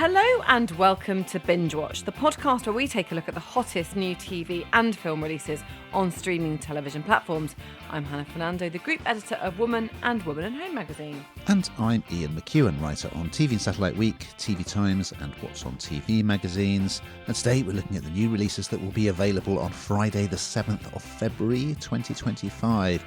Hello and welcome to Binge Watch, the podcast where we take a look at the hottest new TV and film releases on streaming television platforms. I'm Hannah Fernando, the group editor of Woman and Woman and Home magazine. And I'm Ian McEwan, writer on TV and Satellite Week, TV Times and What's on TV magazines. And today we're looking at the new releases that will be available on Friday the 7th of February 2025,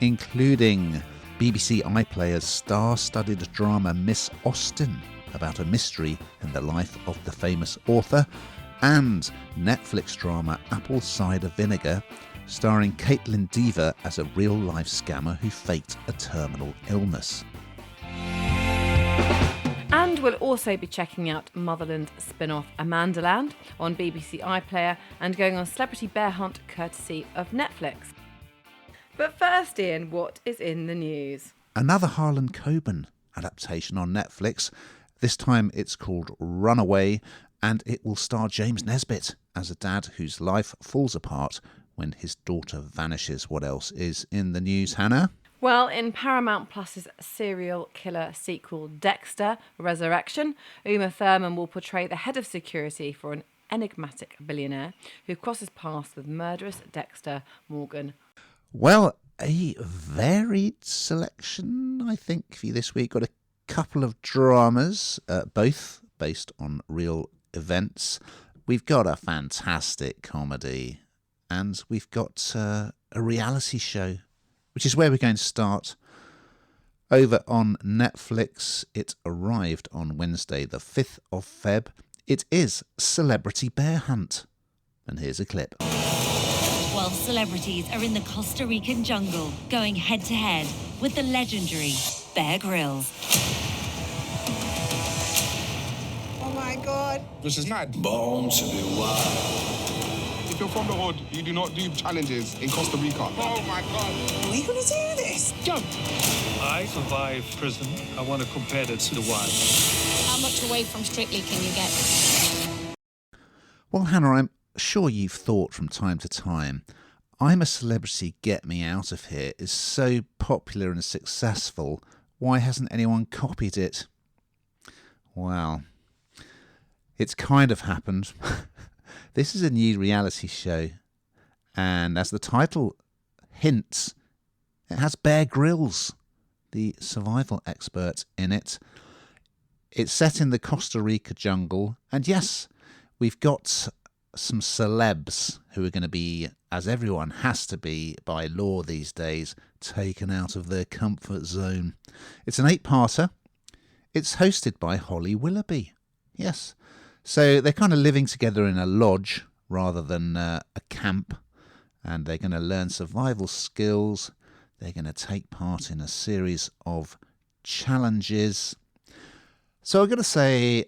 including BBC iPlayer's star-studded drama Miss Austen, about a mystery in the life of the famous author, and Netflix drama Apple Cider Vinegar, starring Caitlin Dever as a real-life scammer who faked a terminal illness. And we'll also be checking out Motherland spin-off Amandaland on BBC iPlayer and going on Celebrity Bear Hunt courtesy of Netflix. But first, Ian, what is in the news? Another Harlan Coben adaptation on Netflix. This time it's called Runaway, and it will star James Nesbitt as a dad whose life falls apart when his daughter vanishes. What else is in the news, Hannah? Well, in Paramount Plus's serial killer sequel Dexter Resurrection, Uma Thurman will portray the head of security for an enigmatic billionaire who crosses paths with murderous Dexter Morgan. Well, a varied selection, I think, for you this week. Got a couple of dramas, both based on real events. We've got a fantastic comedy, and we've got a reality show, which is where we're going to start. Over on Netflix, it arrived on Wednesday the 5th of Feb. It is Celebrity Bear Hunt, and here's a clip. 12 celebrities are in the Costa Rican jungle, going head-to-head with the legendary Bear Grylls. Oh my God. This is mad. Born to be wild. If you're from the hood, you do not do challenges in Costa Rica. Oh my God. Are we going to do this? Jump. I survived prison. I want to compare that to the wild. How much away from Strictly can you get? Well, Hannah, I'm sure you've thought from time to time, I'm a Celebrity, Get Me Out of Here is so popular and successful. Why hasn't anyone copied it? Well, it's kind of happened. This is a new reality show, and as the title hints, it has Bear Grylls, the survival expert, in it. It's set in the Costa Rica jungle, and yes, we've got some celebs who are going to be, as everyone has to be by law these days, taken out of their comfort zone. It's an 8-parter. It's hosted by Holly Willoughby. Yes. So they're kind of living together in a lodge rather than a camp, and they're going to learn survival skills. They're going to take part in a series of challenges. So I've got to say,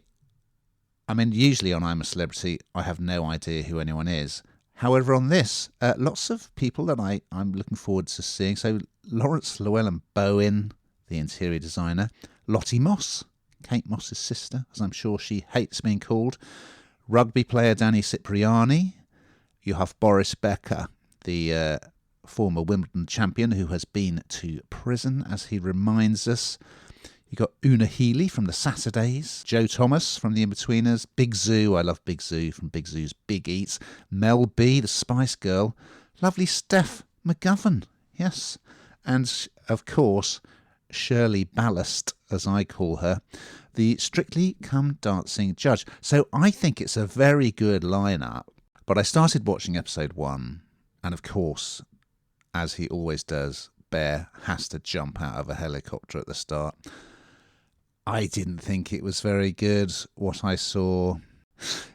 I mean, usually on I'm a Celebrity, I have no idea who anyone is. However, on this, lots of people that I'm looking forward to seeing. So Lawrence Llewellyn-Bowen, the interior designer. Lottie Moss, Kate Moss's sister, as I'm sure she hates being called. Rugby player Danny Cipriani. You have Boris Becker, the former Wimbledon champion who has been to prison, as he reminds us. You got Una Healy from the Saturdays, Joe Thomas from the Inbetweeners, Big Zoo, I love Big Zoo from Big Zoo's Big Eats, Mel B, the Spice Girl, lovely Steph McGovern, yes, and of course Shirley Ballast, as I call her, the Strictly Come Dancing judge. So I think it's a very good lineup, but I started watching episode 1, and of course, as he always does, Bear has to jump out of a helicopter at the start. I didn't think it was very good, what I saw.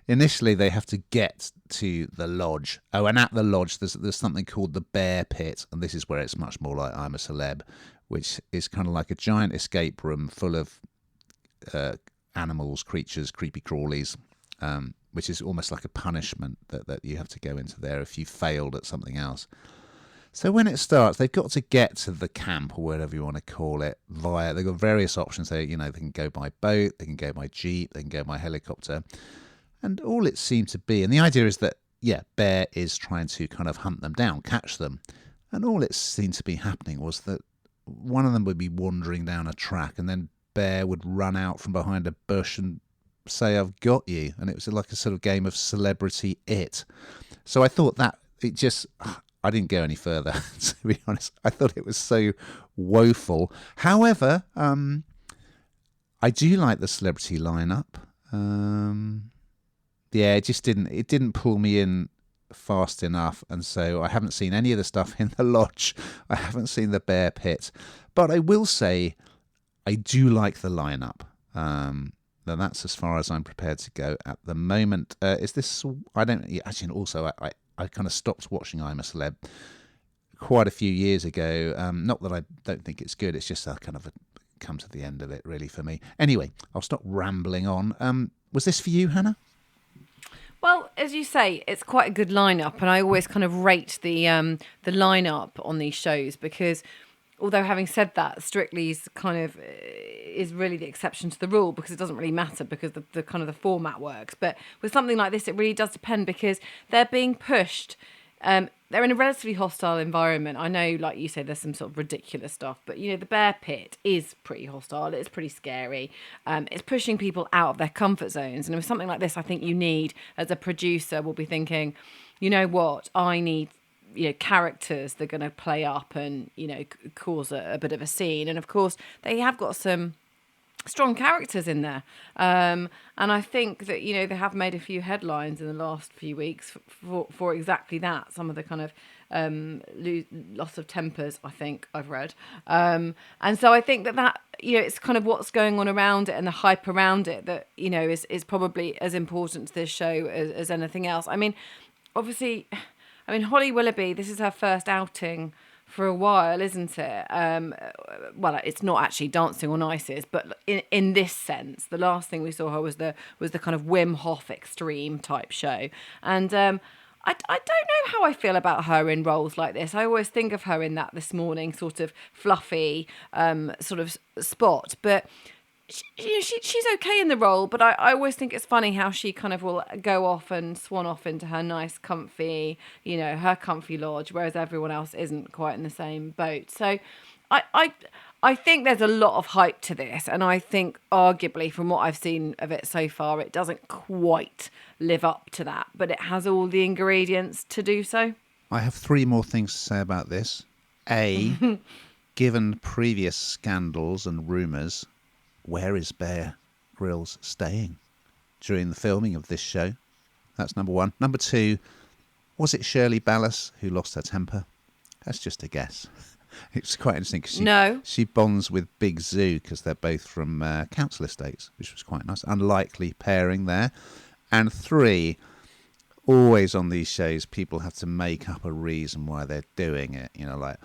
Initially, they have to get to the lodge. Oh, and at the lodge, there's something called the Bear Pit, and this is where it's much more like I'm a Celeb, which is kind of like a giant escape room full of animals, creatures, creepy crawlies, which is almost like a punishment that you have to go into there if you failed at something else. So when it starts, they've got to get to the camp, or whatever you want to call it, they've got various options. They can go by boat, they can go by jeep, they can go by helicopter. And all it seemed to be, and the idea is that, Bear is trying to kind of hunt them down, catch them. And all it seemed to be happening was that one of them would be wandering down a track, and then Bear would run out from behind a bush and say I've got you, and it was like a sort of game of celebrity it. So I thought that it just, I didn't go any further, to be honest. I thought it was so woeful. However, I do like the celebrity lineup. Yeah, it didn't pull me in fast enough, and so I haven't seen any of the stuff in the lodge. I haven't seen the bear pit, but I will say I do like the lineup. Now that's as far as I'm prepared to go at the moment. Is this? I don't actually. Also, I kind of stopped watching I'm a Celeb quite a few years ago. Not that I don't think it's good. It's just I kind of come to the end of it really for me. Anyway, I'll stop rambling on. Was this for you, Hannah? Well, as you say, it's quite a good lineup, and I always kind of rate the lineup on these shows because, although having said that, Strictly's kind of is really the exception to the rule because it doesn't really matter because the kind of the format works. But with something like this, it really does depend because they're being pushed. They're in a relatively hostile environment. I know, like you say, there's some sort of ridiculous stuff, but, you know, the bear pit is pretty hostile. It's pretty scary. It's pushing people out of their comfort zones. And with something like this, I think you need, as a producer, will be thinking, you know what, I need, you know, characters that are going to play up and, you know, cause a bit of a scene. And, of course, they have got some strong characters in there, and I think that, you know, they have made a few headlines in the last few weeks for exactly that. Some of the kind of loss of tempers, I think I've read, and so I think that you know, it's kind of what's going on around it and the hype around it that, you know, is probably as important to this show as anything else. I mean, obviously, Holly Willoughby, this is her first outing for a while, isn't it? Well, it's not actually Dancing on Ices, but in this sense, the last thing we saw her was the kind of Wim Hof extreme type show, and I don't know how I feel about her in roles like this. I always think of her in that This Morning sort of fluffy sort of spot, but she's okay in the role, but I always think it's funny how she kind of will go off and swan off into her nice comfy, you know, her comfy lodge, whereas everyone else isn't quite in the same boat. So I think there's a lot of hype to this, and I think arguably from what I've seen of it so far, it doesn't quite live up to that, but it has all the ingredients to do so. I have three more things to say about this. A, given previous scandals and rumours, where is Bear Grylls staying during the filming of this show? That's number one. Number two, was it Shirley Ballas who lost her temper? That's just a guess. It's quite interesting because she bonds with Big Zoo because they're both from council estates, which was quite nice. Unlikely pairing there. And three, always on these shows, people have to make up a reason why they're doing it. You know, like,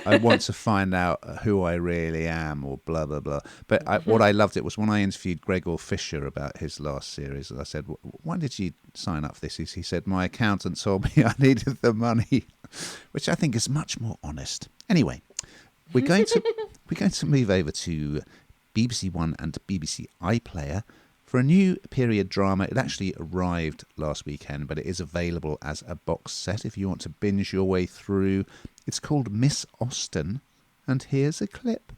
I want to find out who I really am or blah, blah, blah. But what I loved it was when I interviewed Gregor Fisher about his last series, I said, why did you sign up for this? He said, my accountant told me I needed the money, which I think is much more honest. Anyway, we're going to move over to BBC One and BBC iPlayer for a new period drama. It actually arrived last weekend, but it is available as a box set if you want to binge your way through. It's called Miss Austen, and here's a clip.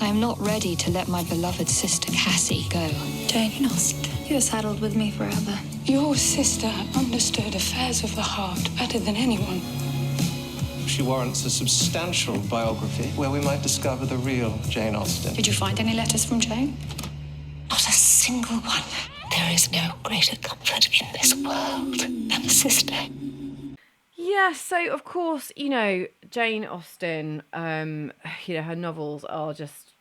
I am not ready to let my beloved sister Cassie go. Jane Austen, you're saddled with me forever. Your sister understood affairs of the heart better than anyone. She warrants a substantial biography where we might discover the real Jane Austen. Did you find any letters from Jane? Not a single one. There is no greater comfort in this world than a sister. Yeah, so of course, you know, Jane Austen, you know, her novels are just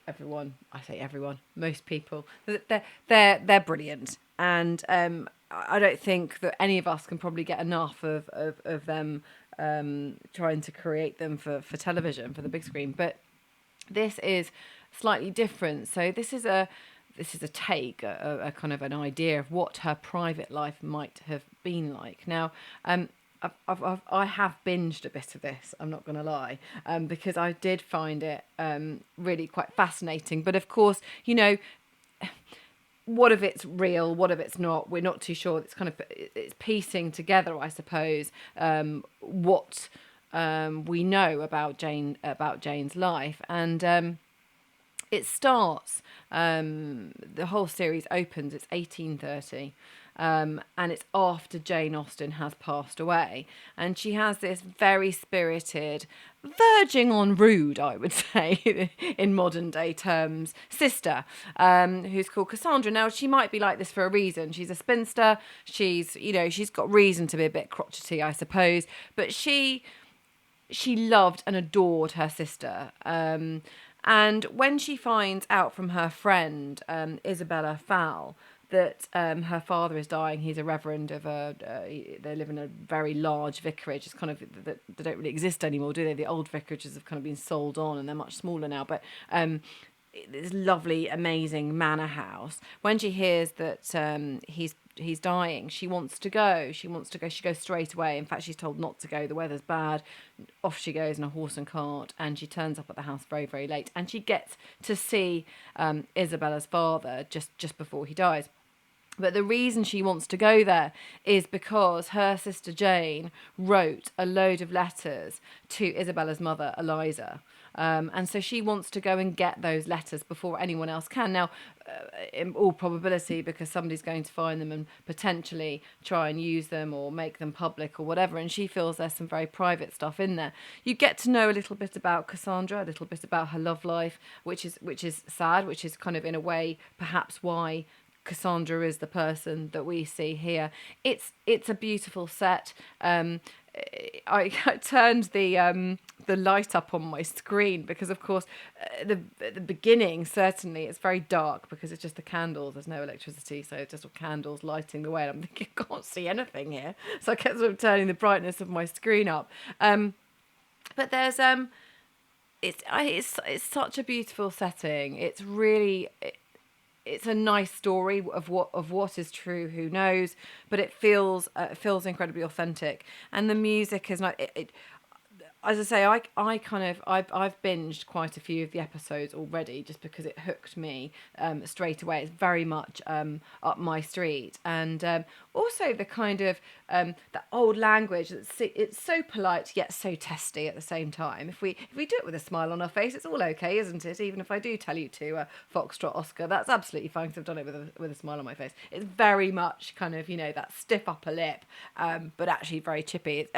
everyone. I say everyone, most people. They're brilliant, and I don't think that any of us can probably get enough of them. Trying to create them for television, for the big screen, but this is slightly different. So this is a take, a kind of an idea of what her private life might have been like. Now, I have binged a bit of this, I'm not going to lie, because I did find it really quite fascinating. But of course, you know, what if it's real? What if it's not? We're not too sure. It's piecing together, I suppose, what we know about Jane's life. And It starts, the whole series opens, it's 1830, and it's after Jane Austen has passed away. And she has this very spirited, verging on rude, I would say, in modern day terms, sister, who's called Cassandra. Now, she might be like this for a reason. She's a spinster. She's got reason to be a bit crotchety, I suppose. But she loved and adored her sister. And when she finds out from her friend, Isabella Fowl, that her father is dying, he's a reverend of they live in a very large vicarage. It's kind of, they don't really exist anymore, do they? The old vicarages have kind of been sold on and they're much smaller now. But this lovely, amazing manor house. When she hears that he's dying, she wants to go. She goes straight away. In fact, she's told not to go. The weather's bad. Off she goes in a horse and cart, and she turns up at the house very, very late. And she gets to see Isabella's father just before he dies. But the reason she wants to go there is because her sister Jane wrote a load of letters to Isabella's mother, Eliza. And so she wants to go and get those letters before anyone else can. Now, in all probability, because somebody's going to find them and potentially try and use them or make them public or whatever. And she feels there's some very private stuff in there. You get to know a little bit about Cassandra, a little bit about her love life, which is sad, which is kind of in a way perhaps why Cassandra is the person that we see here. It's a beautiful set. I turned the light up on my screen because, of course, at the beginning, certainly, it's very dark because it's just the candles. There's no electricity, so it's just candles lighting the way. And I'm thinking, I can't see anything here. So I kept sort of turning the brightness of my screen up. But there's it's such a beautiful setting. It's really... It's a nice story of what is true, who knows, but it feels incredibly authentic, and the music is not. As I say, I've binged quite a few of the episodes already just because it hooked me straight away. It's very much up my street, and also the kind of the old language. It's so polite yet so testy at the same time. If we do it with a smile on our face, it's all okay, isn't it? Even if I do tell you to Foxtrot Oscar, that's absolutely fine because I've done it with a smile on my face. It's very much kind of that stiff upper lip, but actually very chippy.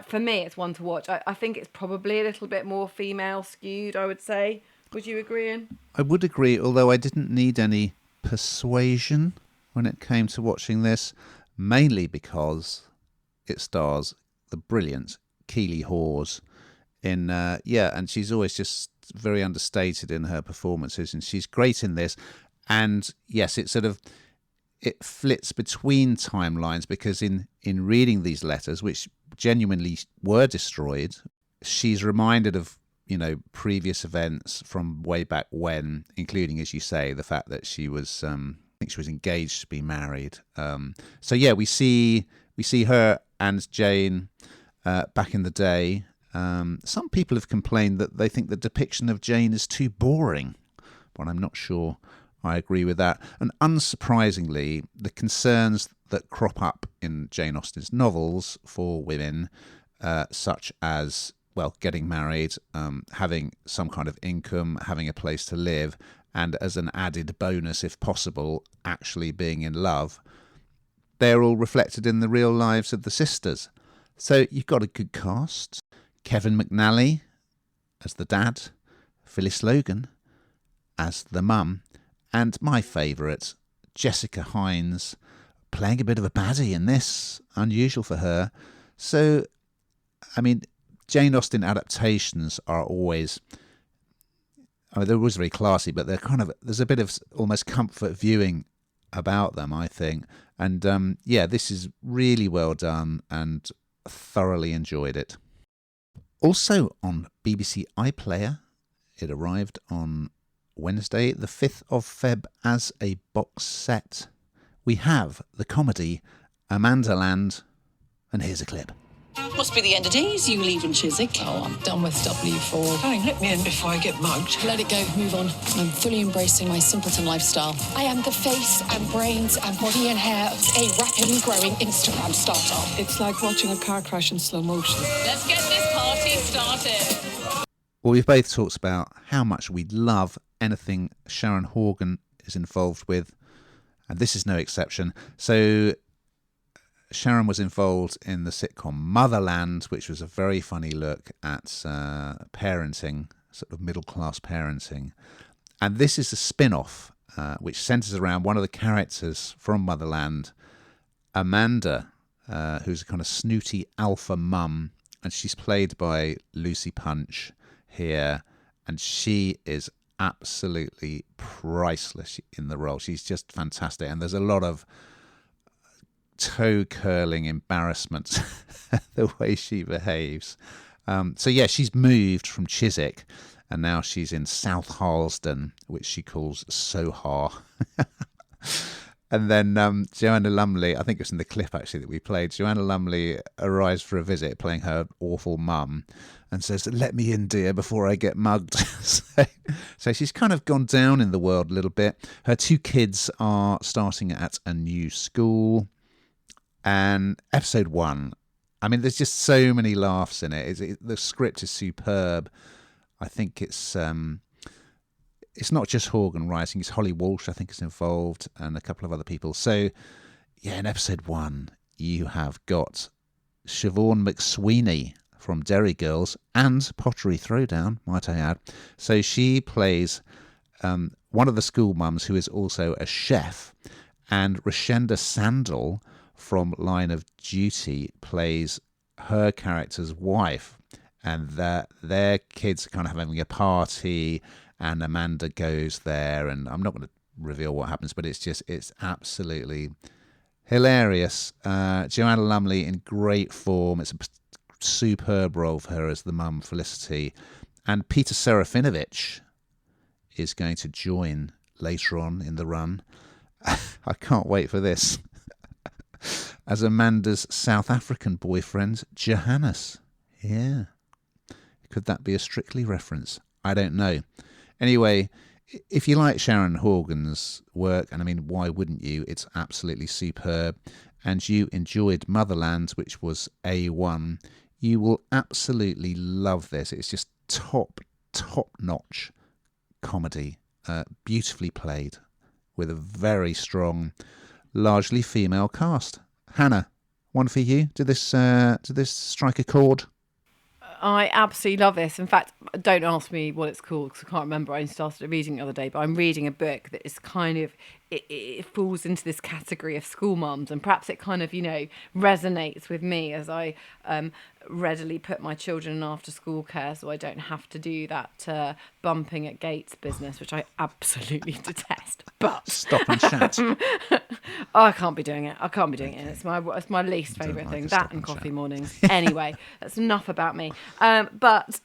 For me, it's one to watch. I think it's probably a little bit more female skewed, I would say. Would you agree, Ian? I would agree, although I didn't need any persuasion when it came to watching this, mainly because it stars the brilliant Keeley Hawes and she's always just very understated in her performances, and she's great in this. And yes, it flits between timelines because in reading these letters, which genuinely were destroyed, she's reminded of previous events from way back when, including, as you say, the fact that she was I think she was engaged to be married. So yeah, we see her and Jane back in the day. Some people have complained that they think the depiction of Jane is too boring, but I'm not sure I agree with that. And unsurprisingly, the concerns that crop up in Jane Austen's novels for women, such as, getting married, having some kind of income, having a place to live, and as an added bonus, if possible, actually being in love, they're all reflected in the real lives of the sisters. So you've got a good cast. Kevin McNally as the dad, Phyllis Logan as the mum, and my favourite, Jessica Hines, playing a bit of a baddie in this, unusual for her. So, I mean, Jane Austen adaptations are always, they're always very classy, but there's a bit of almost comfort viewing about them, I think. And this is really well done and thoroughly enjoyed it. Also on BBC iPlayer, it arrived on Wednesday, the 5th of Feb, as a box set. We have the comedy Amandaland, and here's a clip. Must be the end of days, you leaving Chiswick. Oh, I'm done with W4. Hey, let me in before I get mugged. Let it go, move on. I'm fully embracing my simpleton lifestyle. I am the face and brains and body and hair of a rapidly growing Instagram startup. It's like watching a car crash in slow motion. Let's get this party started. Well, we've both talked about how much we love anything Sharon Horgan is involved with, and this is no exception. So Sharon was involved in the sitcom Motherland, which was a very funny look at parenting, sort of middle-class parenting. And this is a spin-off which centres around one of the characters from Motherland, Amanda, who's a kind of snooty alpha mum, and she's played by Lucy Punch here, and she is absolutely priceless in the role. She's just fantastic, and there's a lot of toe-curling embarrassment the way she behaves. So yeah, she's moved from Chiswick, and now she's in South Harlesden, which she calls Sohar. And then Joanna Lumley, I think it's in the clip actually that we played, Joanna Lumley arrives for a visit playing her awful mum and says, "Let me in, dear, before I get mugged." So she's kind of gone down in the world a little bit. Her 2 kids are starting at a new school. And episode 1, I mean, there's just so many laughs in it. The script is superb. I think it's not just Horgan writing, it's Holly Walsh, I think, is involved, and a couple of other people. So, yeah, in episode 1, you have got Siobhan McSweeney from Derry Girls and Pottery Throwdown, might I add. So she plays one of the school mums who is also a chef, and Rashenda Sandel from Line of Duty plays her character's wife, and their kids are kind of having a party, and Amanda goes there, and I'm not going to reveal what happens, but it's absolutely hilarious. Joanna Lumley in great form. It's a superb role for her as the mum, Felicity. And Peter Serafinovich is going to join later on in the run. I can't wait for this. As Amanda's South African boyfriend, Johannes. Yeah. Could that be a Strictly reference? I don't know. Anyway, if you like Sharon Horgan's work, and I mean, why wouldn't you? It's absolutely superb. And you enjoyed Motherland, which was A1, you will absolutely love this. It's just top-notch comedy, beautifully played, with a very strong, largely female cast. Hannah, one for you. Did this strike a chord? I absolutely love this. In fact, don't ask me what it's called because I can't remember. I only started reading it the other day, but I'm reading a book that is kind of, it falls into this category of school mums, and perhaps it kind of, resonates with me as I readily put my children in after school care so I don't have to do that bumping at gates business, which I absolutely detest. But stop and chat. I can't be doing it. It's my least favourite thing. That and coffee mornings. Anyway, that's enough about me. But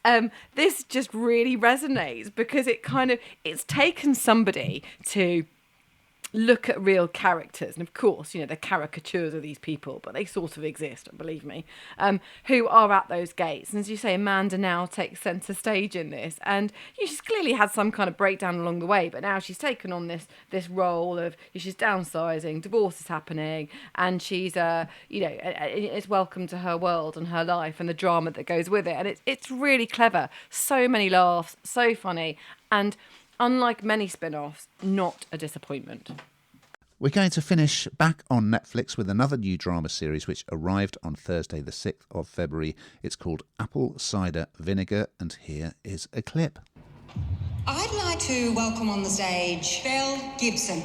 this just really resonates because it's taken somebody to look at real characters, and of course, they're caricatures of these people, but they sort of exist, believe me, who are at those gates. And as you say, Amanda now takes centre stage in this, and she's clearly had some kind of breakdown along the way, but now she's taken on this role of she's downsizing, divorce is happening, and she's it's welcome to her world and her life and the drama that goes with it, and it's really clever, so many laughs, so funny, and unlike many spin-offs, not a disappointment. We're going to finish back on Netflix with another new drama series which arrived on Thursday the 6th of February. It's called Apple Cider Vinegar, and here is a clip. I'd like to welcome on the stage Belle Gibson.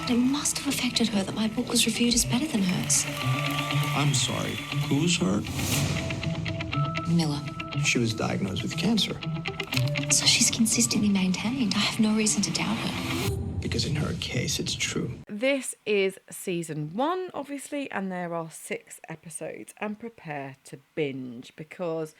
It must have affected her that my book was reviewed as better than hers. I'm sorry, who's her? Miller. She was diagnosed with cancer. So she's consistently maintained. I have no reason to doubt her. Because in her case, it's true. This is season 1, obviously, and there are 6 episodes. And prepare to binge because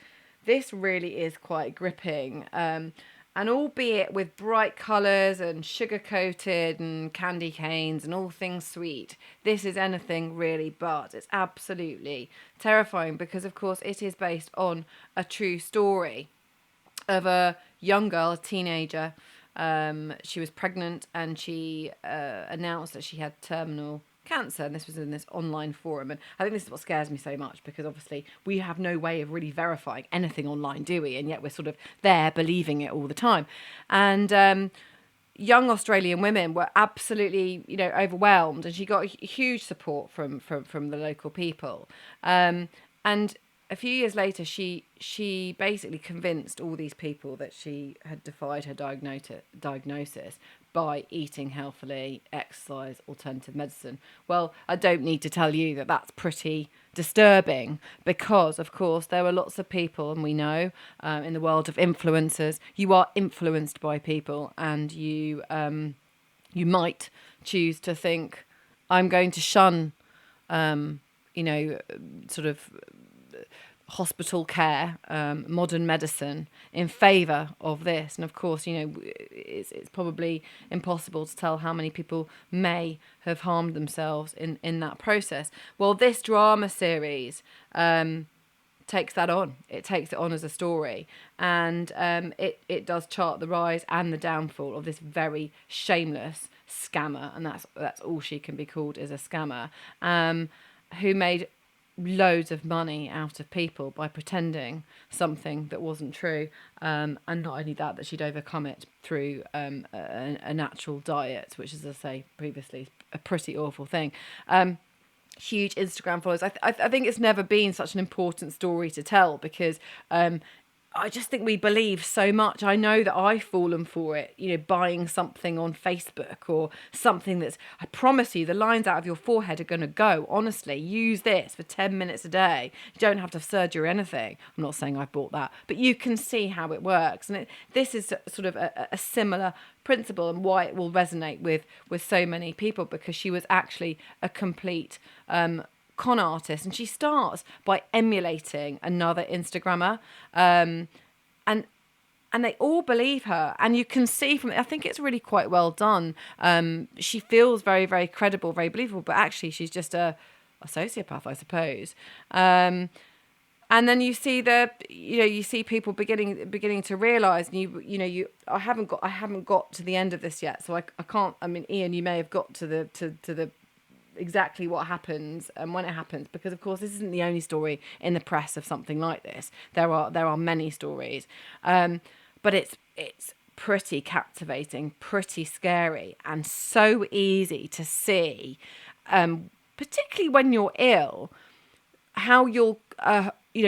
this really is quite gripping. And albeit with bright colours and sugar-coated and candy canes and all things sweet, this is anything really but. It's absolutely terrifying because, of course, it is based on a true story of a young girl, a teenager. She was pregnant and she announced that she had terminal cancer, and this was in this online forum. And I think this is what scares me so much, because obviously we have no way of really verifying anything online, do we? And yet we're sort of there believing it all the time. And young Australian women were absolutely, overwhelmed, and she got huge support from the local people. And a few years later, she basically convinced all these people that she had defied her diagnosis by eating healthily, exercise, alternative medicine. Well, I don't need to tell you that that's pretty disturbing, because, of course, there were lots of people, and we know in the world of influencers, you are influenced by people, and you might choose to think, I'm going to shun, sort of hospital care, modern medicine, in favour of this. And of course, it's probably impossible to tell how many people may have harmed themselves in that process. Well, this drama series takes that on. It takes it on as a story, and it does chart the rise and the downfall of this very shameless scammer, and that's all she can be called, is a scammer, who made loads of money out of people by pretending something that wasn't true, and not only that she'd overcome it through a natural diet, which, as I say previously, a pretty awful thing. Huge Instagram followers. I think it's never been such an important story to tell, because I just think we believe so much. I know that I've fallen for it, buying something on Facebook or something that's, I promise you, the lines out of your forehead are going to go. Honestly, use this for 10 minutes a day. You don't have to have surgery or anything. I'm not saying I bought that, but you can see how it works. And this is sort of a similar principle, and why it will resonate with so many people, because she was actually a complete con artist, and she starts by emulating another Instagrammer, and they all believe her, and you can see from it, I think it's really quite well done. She feels very, very credible, very believable, but actually she's just a sociopath, I suppose. And then you see you see people beginning to realise, and I haven't got to the end of this yet, so I can't. I mean, Ian, you may have got to the exactly what happens and when it happens, because of course this isn't the only story in the press of something like this. There are many stories, but it's pretty captivating, pretty scary, and so easy to see, particularly when you're ill, how you'll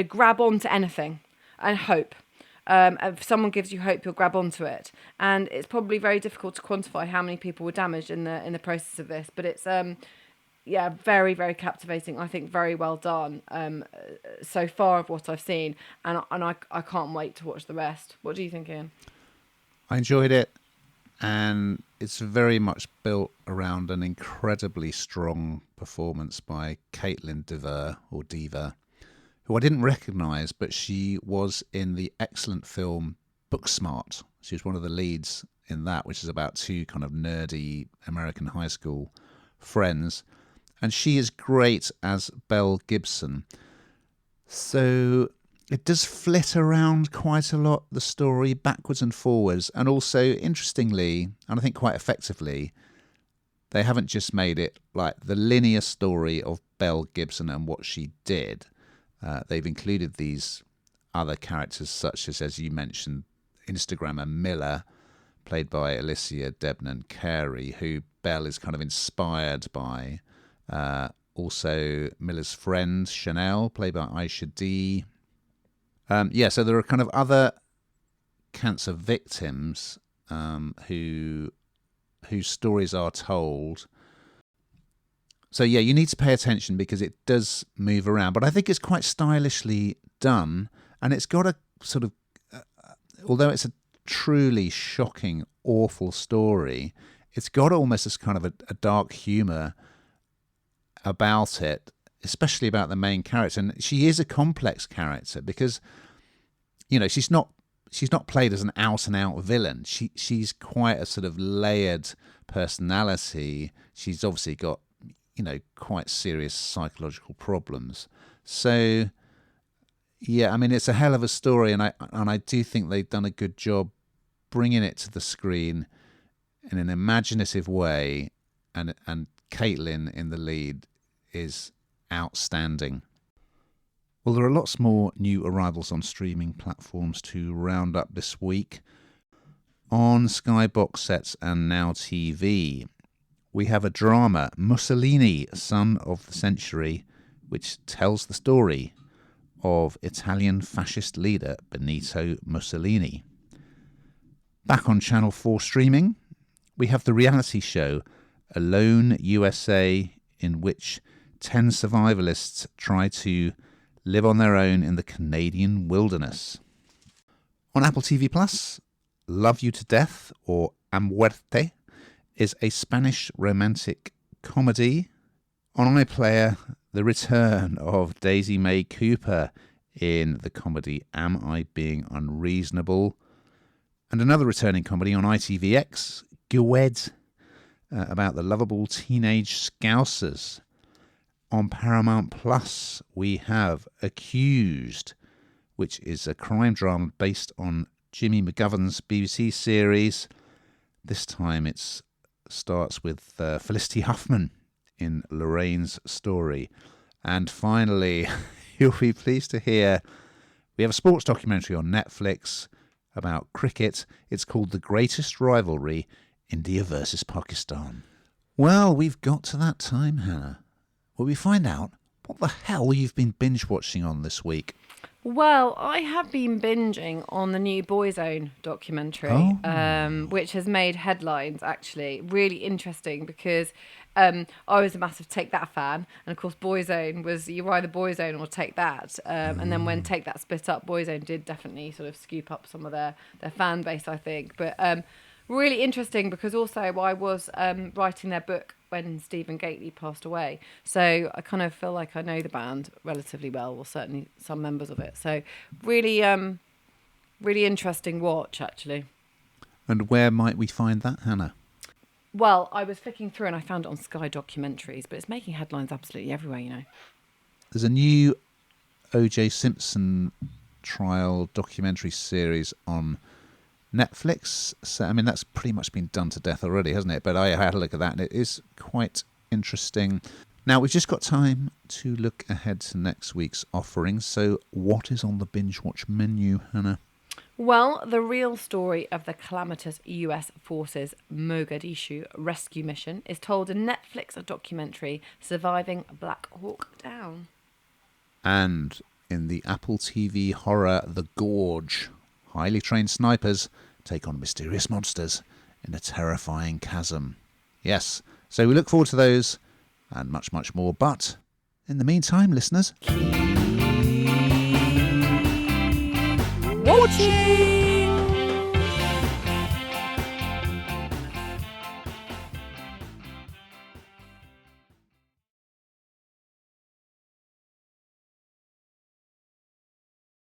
grab onto anything and hope. If someone gives you hope, you'll grab onto it, and it's probably very difficult to quantify how many people were damaged in the process of this. But it's very, very captivating. I think very well done so far of what I've seen, and I can't wait to watch the rest. What do you think, Ian? I enjoyed it, and it's very much built around an incredibly strong performance by Caitlin Dever, who I didn't recognise, but she was in the excellent film Booksmart. She was one of the leads in that, which is about two kind of nerdy American high school friends. And she is great as Belle Gibson. So it does flit around quite a lot, the story, backwards and forwards. And also, interestingly, and I think quite effectively, they haven't just made it like the linear story of Belle Gibson and what she did. They've included these other characters, such as you mentioned, Instagrammer Miller, played by Alicia Debnam Carey, who Belle is kind of inspired by. Also Miller's friend Chanel, played by Aisha D. So there are kind of other cancer victims whose stories are told. So yeah, you need to pay attention because it does move around, but I think it's quite stylishly done, and it's got a sort of, although it's a truly shocking, awful story, it's got almost this kind of a dark humour about it, especially about the main character. And she is a complex character because, she's not played as an out and out villain. She's quite a sort of layered personality. She's obviously got, quite serious psychological problems. So yeah, I mean, it's a hell of a story, and I do think they've done a good job bringing it to the screen in an imaginative way and Caitlin in the lead is outstanding. Well, there are lots more new arrivals on streaming platforms to round up this week. On Sky Box Sets and Now TV, we have a drama, Mussolini, Son of the Century, which tells the story of Italian fascist leader Benito Mussolini. Back on Channel 4 streaming, we have the reality show Alone USA, in which 10 survivalists try to live on their own in the Canadian wilderness. On Apple TV Plus, Love You to Death, or A Muerte, is a Spanish romantic comedy. On iPlayer, the return of Daisy May Cooper in the comedy Am I Being Unreasonable? And another returning comedy on ITVX, Gwed, about the lovable teenage Scousers. On Paramount Plus, we have Accused, which is a crime drama based on Jimmy McGovern's BBC series. This time it starts with Felicity Huffman in Lorraine's story. And finally, you'll be pleased to hear we have a sports documentary on Netflix about cricket. It's called The Greatest Rivalry, India versus Pakistan. Well, we've got to that time, Hannah, where we find out what the hell you've been binge-watching on this week. Well, I have been binging on the new Boyzone documentary, which has made headlines, actually. Really interesting because I was a massive Take That fan. And, of course, Boyzone was you were either Boyzone or Take That. And then when Take That split up, Boyzone did definitely sort of scoop up some of their fan base, I think. But really interesting because also I was writing their book when Stephen Gately passed away. So I kind of feel like I know the band relatively well, or certainly some members of it. So really, really interesting watch, actually. And where might we find that, Hannah? Well, I was flicking through and I found it on Sky Documentaries, but it's making headlines absolutely everywhere, you know. There's a new O.J. Simpson trial documentary series on Netflix. So, I mean, that's pretty much been done to death already, hasn't it? But I had a look at that and it is quite interesting. Now, we've just got time to look ahead to next week's offerings. So what is on the binge watch menu, Hannah? Well, the real story of the calamitous US Forces Mogadishu rescue mission is told in Netflix documentary Surviving Black Hawk Down. And in the Apple TV horror The Gorge, highly trained snipers take on mysterious monsters in a terrifying chasm. Yes, so we look forward to those and much, much more. But in the meantime, listeners, watching!